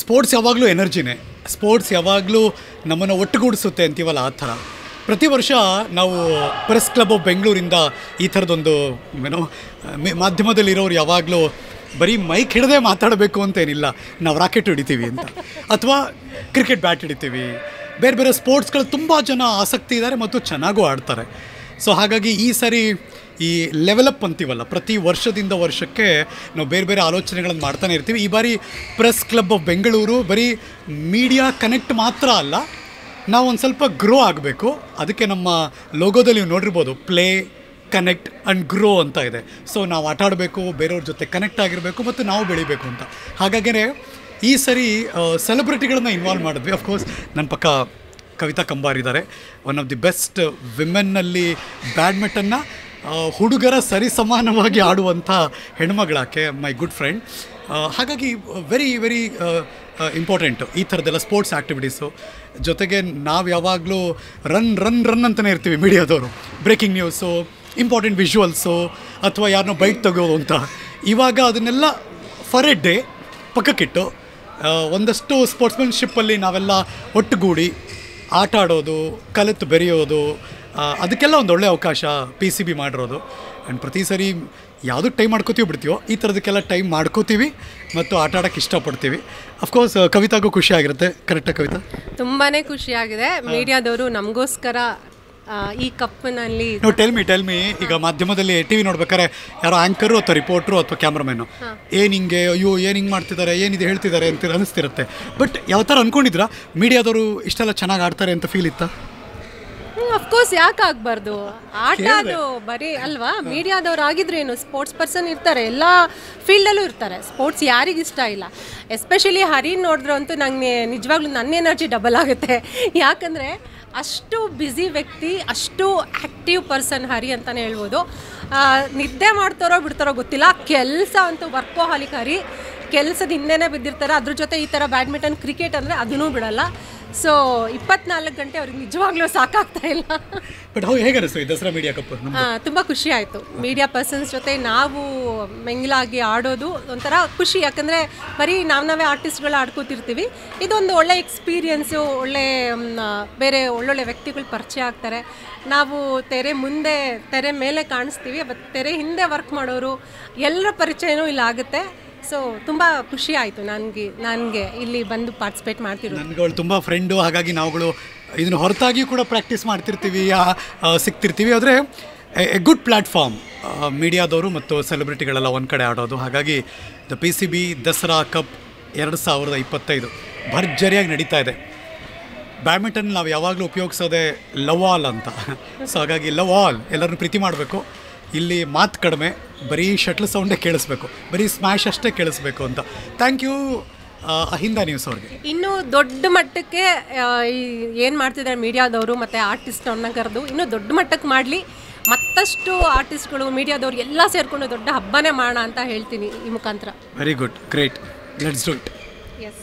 Sports ಯಾವಾಗಲೂ ಎನರ್ಜಿನೇ, sports ಯಾವಾಗಲೂ ನಮ್ಮನ್ನು ಒಟ್ಟುಗೂಡಿಸುತ್ತೆ ಅಂತೀವಲ್ಲ ಆ ಥರ. ಪ್ರತಿ ವರ್ಷ ನಾವು ಪ್ರೆಸ್ ಕ್ಲಬ್ ಆಫ್ ಬೆಂಗಳೂರಿಂದ ಈ ಥರದೊಂದು ಏನೋ ಮಾಧ್ಯಮದಲ್ಲಿರೋರು ಯಾವಾಗಲೂ ಬರೀ ಮೈಕ್ ಹಿಡದೆ ಮಾತಾಡಬೇಕು ಅಂತೇನಿಲ್ಲ, ನಾವು ರಾಕೆಟ್ ಹಿಡಿತೀವಿ ಅಂತ, ಅಥವಾ ಕ್ರಿಕೆಟ್ ಬ್ಯಾಟ್ ಹಿಡಿತೀವಿ. ಬೇರೆ ಬೇರೆ ಸ್ಪೋರ್ಟ್ಸ್ಗಳು ತುಂಬ ಜನ ಆಸಕ್ತಿ ಇದ್ದಾರೆ ಮತ್ತು ಚೆನ್ನಾಗೂ ಆಡ್ತಾರೆ. ಸೊ ಹಾಗಾಗಿ ಈ ಸರಿ ಈ ಲೆವೆಲಪ್ ಅಂತೀವಲ್ಲ, ಪ್ರತಿ ವರ್ಷದಿಂದ ವರ್ಷಕ್ಕೆ ನಾವು ಬೇರೆ ಬೇರೆ ಆಲೋಚನೆಗಳನ್ನು ಮಾಡ್ತಾನೆ ಇರ್ತೀವಿ. ಈ ಬಾರಿ ಪ್ರೆಸ್ ಕ್ಲಬ್ ಆಫ್ ಬೆಂಗಳೂರು ಬರೀ ಮೀಡಿಯಾ ಕನೆಕ್ಟ್ ಮಾತ್ರ ಅಲ್ಲ, ನಾವು ಒಂದು ಸ್ವಲ್ಪ ಗ್ರೋ ಆಗಬೇಕು. ಅದಕ್ಕೆ ನಮ್ಮ ಲೋಗೋದಲ್ಲಿ ನೀವು ನೋಡಿರ್ಬೋದು, ಪ್ಲೇ ಕನೆಕ್ಟ್ ಆ್ಯಂಡ್ ಗ್ರೋ ಅಂತ ಇದೆ. ಸೊ ನಾವು ಆಟ ಆಡಬೇಕು, ಬೇರೆಯವ್ರ ಜೊತೆ ಕನೆಕ್ಟ್ ಆಗಿರಬೇಕು ಮತ್ತು ನಾವು ಬೆಳಿಬೇಕು ಅಂತ. ಹಾಗಾಗೇ ಈ ಸರಿ ಸೆಲೆಬ್ರಿಟಿಗಳನ್ನ ಇನ್ವಾಲ್ವ್ ಮಾಡಿದ್ವಿ. ಅಫ್ಕೋರ್ಸ್ ನನ್ನ ಪಕ್ಕ ಕವಿತಾ ಕಂಬಾರ್ ಇದ್ದಾರೆ, ಒನ್ ಆಫ್ ದಿ ಬೆಸ್ಟ್ ವಿಮೆನ್ನಲ್ಲಿ ಬ್ಯಾಡ್ಮಿಂಟನ್ನ ಹುಡುಗರ ಸರಿ ಸಮಾನವಾಗಿ ಆಡುವಂಥ ಹೆಣ್ಮಗಳಾಕೆ, ಮೈ ಗುಡ್ ಫ್ರೆಂಡ್. ಹಾಗಾಗಿ ವೆರಿ ವೆರಿ ಇಂಪಾರ್ಟೆಂಟು ಈ ಥರದ್ದೆಲ್ಲ ಸ್ಪೋರ್ಟ್ಸ್ ಆ್ಯಕ್ಟಿವಿಟೀಸು. ಜೊತೆಗೆ ನಾವು ಯಾವಾಗಲೂ ರನ್ ಅಂತಲೇ ಇರ್ತೀವಿ ಮೀಡಿಯಾದವರು, ಬ್ರೇಕಿಂಗ್ ನ್ಯೂಸು, ಇಂಪಾರ್ಟೆಂಟ್ ವಿಜುವಲ್ಸು, ಅಥವಾ ಯಾರನ್ನೋ ಬೈಟ್ ತೆಗೋದು ಅಂತ. ಇವಾಗ ಅದನ್ನೆಲ್ಲ ಫಾರ್ ಎ ಡೇ ಪಕ್ಕಕ್ಕಿಟ್ಟು ಒಂದಷ್ಟು ಸ್ಪೋರ್ಟ್ಸ್ಮನ್ಶಿಪ್ಪಲ್ಲಿ ನಾವೆಲ್ಲ ಒಟ್ಟುಗೂಡಿ ಆಟ ಆಡೋದು, ಕಲಿತು ಬೆರೆಯೋದು, ಅದಕ್ಕೆಲ್ಲ ಒಂದು ಒಳ್ಳೆಯ ಅವಕಾಶ PCB ಮಾಡಿರೋದು. ಆ್ಯಂಡ್ ಪ್ರತಿ ಸರಿ ಯಾವುದಕ್ಕೆ ಟೈಮ್ ಮಾಡ್ಕೋತೀವಿ ಬಿಡ್ತೀವೋ, ಈ ಥರದಕ್ಕೆಲ್ಲ ಟೈಮ್ ಮಾಡ್ಕೋತೀವಿ ಮತ್ತು ಆಟ ಆಡೋಕ್ಕೆ ಇಷ್ಟಪಡ್ತೀವಿ. ಅಫ್ಕೋರ್ಸ್ ಕವಿತಾಗೂ ಖುಷಿ ಆಗಿರುತ್ತೆ. ಕರೆಕ್ಟಾ ಕವಿತಾ? ತುಂಬಾ ಖುಷಿಯಾಗಿದೆ. ಮೀಡಿಯಾದವರು ನಮಗೋಸ್ಕರ ಈ ಕಪ್ನಲ್ಲಿ ಟೆಲ್ ಮಿ ಈಗ ಮಾಧ್ಯಮದಲ್ಲಿ TV ನೋಡ್ಬೇಕಾದ್ರೆ ಯಾರೋ ಆ್ಯಂಕರು ಅಥವಾ ರಿಪೋರ್ಟ್ರು ಅಥವಾ ಕ್ಯಾಮ್ರಾಮನ್ನು ಏನು ಹಿಂಗೆ ಅಯ್ಯೋ ಏನು ಹಿಂಗೆ ಮಾಡ್ತಿದ್ದಾರೆ, ಏನಿದೆ ಹೇಳ್ತಿದ್ದಾರೆ ಅಂತ ಅನಿಸ್ತಿರುತ್ತೆ. ಬಟ್ ಯಾವ ಥರ ಅಂದ್ಕೊಂಡಿದ್ರಾ ಮೀಡಿಯಾದವರು ಇಷ್ಟೆಲ್ಲ ಚೆನ್ನಾಗಿ ಆಡ್ತಾರೆ ಅಂತ ಫೀಲ್ ಇತ್ತಾ? ಅಫ್ಕೋರ್ಸ್, ಯಾಕೆ ಆಗಬಾರ್ದು? ಆಟ ಅದು ಬರೀ ಅಲ್ವಾ? ಮೀಡಿಯಾದವ್ರು ಆಗಿದ್ರು ಏನು, ಸ್ಪೋರ್ಟ್ಸ್ ಪರ್ಸನ್ ಇರ್ತಾರೆ, ಎಲ್ಲ ಫೀಲ್ಡಲ್ಲೂ ಇರ್ತಾರೆ. ಸ್ಪೋರ್ಟ್ಸ್ ಯಾರಿಗಿಷ್ಟ ಇಲ್ಲ? ಎಸ್ಪೆಷಲಿ ಹರಿನ್ ನೋಡಿದ್ರು ಅಂತೂ ನಂಗೆ ನಿಜವಾಗ್ಲೂ ನನ್ನ ಎನರ್ಜಿ ಡಬಲ್ ಆಗುತ್ತೆ. ಯಾಕಂದರೆ ಅಷ್ಟು ಬ್ಯುಸಿ ವ್ಯಕ್ತಿ, ಅಷ್ಟು ಆ್ಯಕ್ಟಿವ್ ಪರ್ಸನ್ ಹರಿ ಅಂತಲೇ ಹೇಳ್ಬೋದು. ನಿದ್ದೆ ಮಾಡ್ತಾರೋ ಬಿಡ್ತಾರೋ ಗೊತ್ತಿಲ್ಲ, ಕೆಲಸ ಅಂತೂ ವರ್ಕೋಹಾಲಿಕ್ ಹರಿ. ಕೆಲಸದ ಹಿಂದೆನೇ ಬಿದ್ದಿರ್ತಾರೆ. ಅದ್ರ ಜೊತೆ ಈ ಥರ ಬ್ಯಾಡ್ಮಿಂಟನ್, ಕ್ರಿಕೆಟ್ ಅಂದರೆ ಅದನ್ನೂ ಬಿಡಲ್ಲ. ಸೊ 24 ಗಂಟೆ ಅವ್ರಿಗೆ ನಿಜವಾಗ್ಲೂ ಸಾಕಾಗ್ತಾ ಇಲ್ಲ. ಬಟ್ ಹೇಗೆ ಅನಿಸ್ತು ಈ ದಸರಾ ಮೀಡಿಯಾ ಕಪ್? ತುಂಬ ಖುಷಿ ಆಯಿತು. ಮೀಡಿಯಾ ಪರ್ಸನ್ಸ್ ಜೊತೆ ನಾವು ಮಿಂಗ್ಲಾಗಿ ಆಡೋದು ಒಂಥರ ಖುಷಿ. ಯಾಕಂದರೆ ಬರೀ ನಾವೇ ಆರ್ಟಿಸ್ಟ್ಗಳು ಆಡ್ಕೋತಿರ್ತೀವಿ. ಇದೊಂದು ಒಳ್ಳೆ ಎಕ್ಸ್ಪೀರಿಯೆನ್ಸು, ಒಳ್ಳೆ ಬೇರೆ ಒಳ್ಳೊಳ್ಳೆ ವ್ಯಕ್ತಿಗಳು ಪರಿಚಯ ಆಗ್ತಾರೆ. ನಾವು ತೆರೆ ಮೇಲೆ ಕಾಣಿಸ್ತೀವಿ, ಬಟ್ ತೆರೆ ಹಿಂದೆ ವರ್ಕ್ ಮಾಡೋರು ಎಲ್ಲರ ಪರಿಚಯನೂ ಇಲ್ಲಿ ಆಗುತ್ತೆ. ಸೊ ತುಂಬ ಖುಷಿ ಆಯಿತು ನನಗೆ ಇಲ್ಲಿ ಬಂದು ಪಾರ್ಟಿಸಿಪೇಟ್ ಮಾಡ್ತಿರೋದು. ನನಗಳು ತುಂಬ ಫ್ರೆಂಡು, ಹಾಗಾಗಿ ನಾವುಗಳು ಇದನ್ನು ಹೊರತಾಗಿ ಕೂಡ ಪ್ರಾಕ್ಟೀಸ್ ಮಾಡ್ತಿರ್ತೀವಿ, ಸಿಗ್ತಿರ್ತೀವಿ. ಆದರೆ ಎ ಗುಡ್ ಪ್ಲ್ಯಾಟ್ಫಾರ್ಮ್ ಮೀಡಿಯಾದವರು ಮತ್ತು ಸೆಲೆಬ್ರಿಟಿಗಳೆಲ್ಲ ಒಂದು ಕಡೆ ಆಡೋದು. ಹಾಗಾಗಿ ದ PCB ದಸರಾ ಕಪ್ 2025 ಭರ್ಜರಿಯಾಗಿ ನಡೀತಾ ಇದೆ. ಬ್ಯಾಡ್ಮಿಂಟನ್ ನಾವು ಯಾವಾಗಲೂ ಉಪಯೋಗಿಸೋದೆ ಲವ್ ಆಲ್ ಅಂತ. ಸೊ ಹಾಗಾಗಿ ಲವ್ ಆಲ್, ಎಲ್ಲರನ್ನು ಪ್ರೀತಿ ಮಾಡಬೇಕು. ಇಲ್ಲಿ ಮಾತು ಕಡಿಮೆ, ಬರೀ ಶಟ್ಲ್ ಸೌಂಡೇ ಕೇಳಿಸ್ಬೇಕು, ಬರೀ ಸ್ಮ್ಯಾಶ್ ಅಷ್ಟೇ ಕೇಳಿಸ್ಬೇಕು ಅಂತ. ಥ್ಯಾಂಕ್ ಯು ಅಹಿಂದ ನ್ಯೂಸ್ ಅವ್ರಿಗೆ. ಇನ್ನೂ ದೊಡ್ಡ ಮಟ್ಟಕ್ಕೆ ಏನು ಮಾಡ್ತಿದ್ದಾರೆ ಮೀಡಿಯಾದವರು ಮತ್ತು ಆರ್ಟಿಸ್ಟನ್ನ ಕರೆದು ಇನ್ನೂ ದೊಡ್ಡ ಮಟ್ಟಕ್ಕೆ ಮಾಡಲಿ. ಮತ್ತಷ್ಟು ಆರ್ಟಿಸ್ಟ್ಗಳು, ಮೀಡಿಯಾದವ್ರು ಎಲ್ಲ ಸೇರಿಕೊಂಡು ದೊಡ್ಡ ಹಬ್ಬನೇ ಮಾಡೋಣ ಅಂತ ಹೇಳ್ತೀನಿ ಈ ಮುಖಾಂತರ. Very good, great, let's do it. S.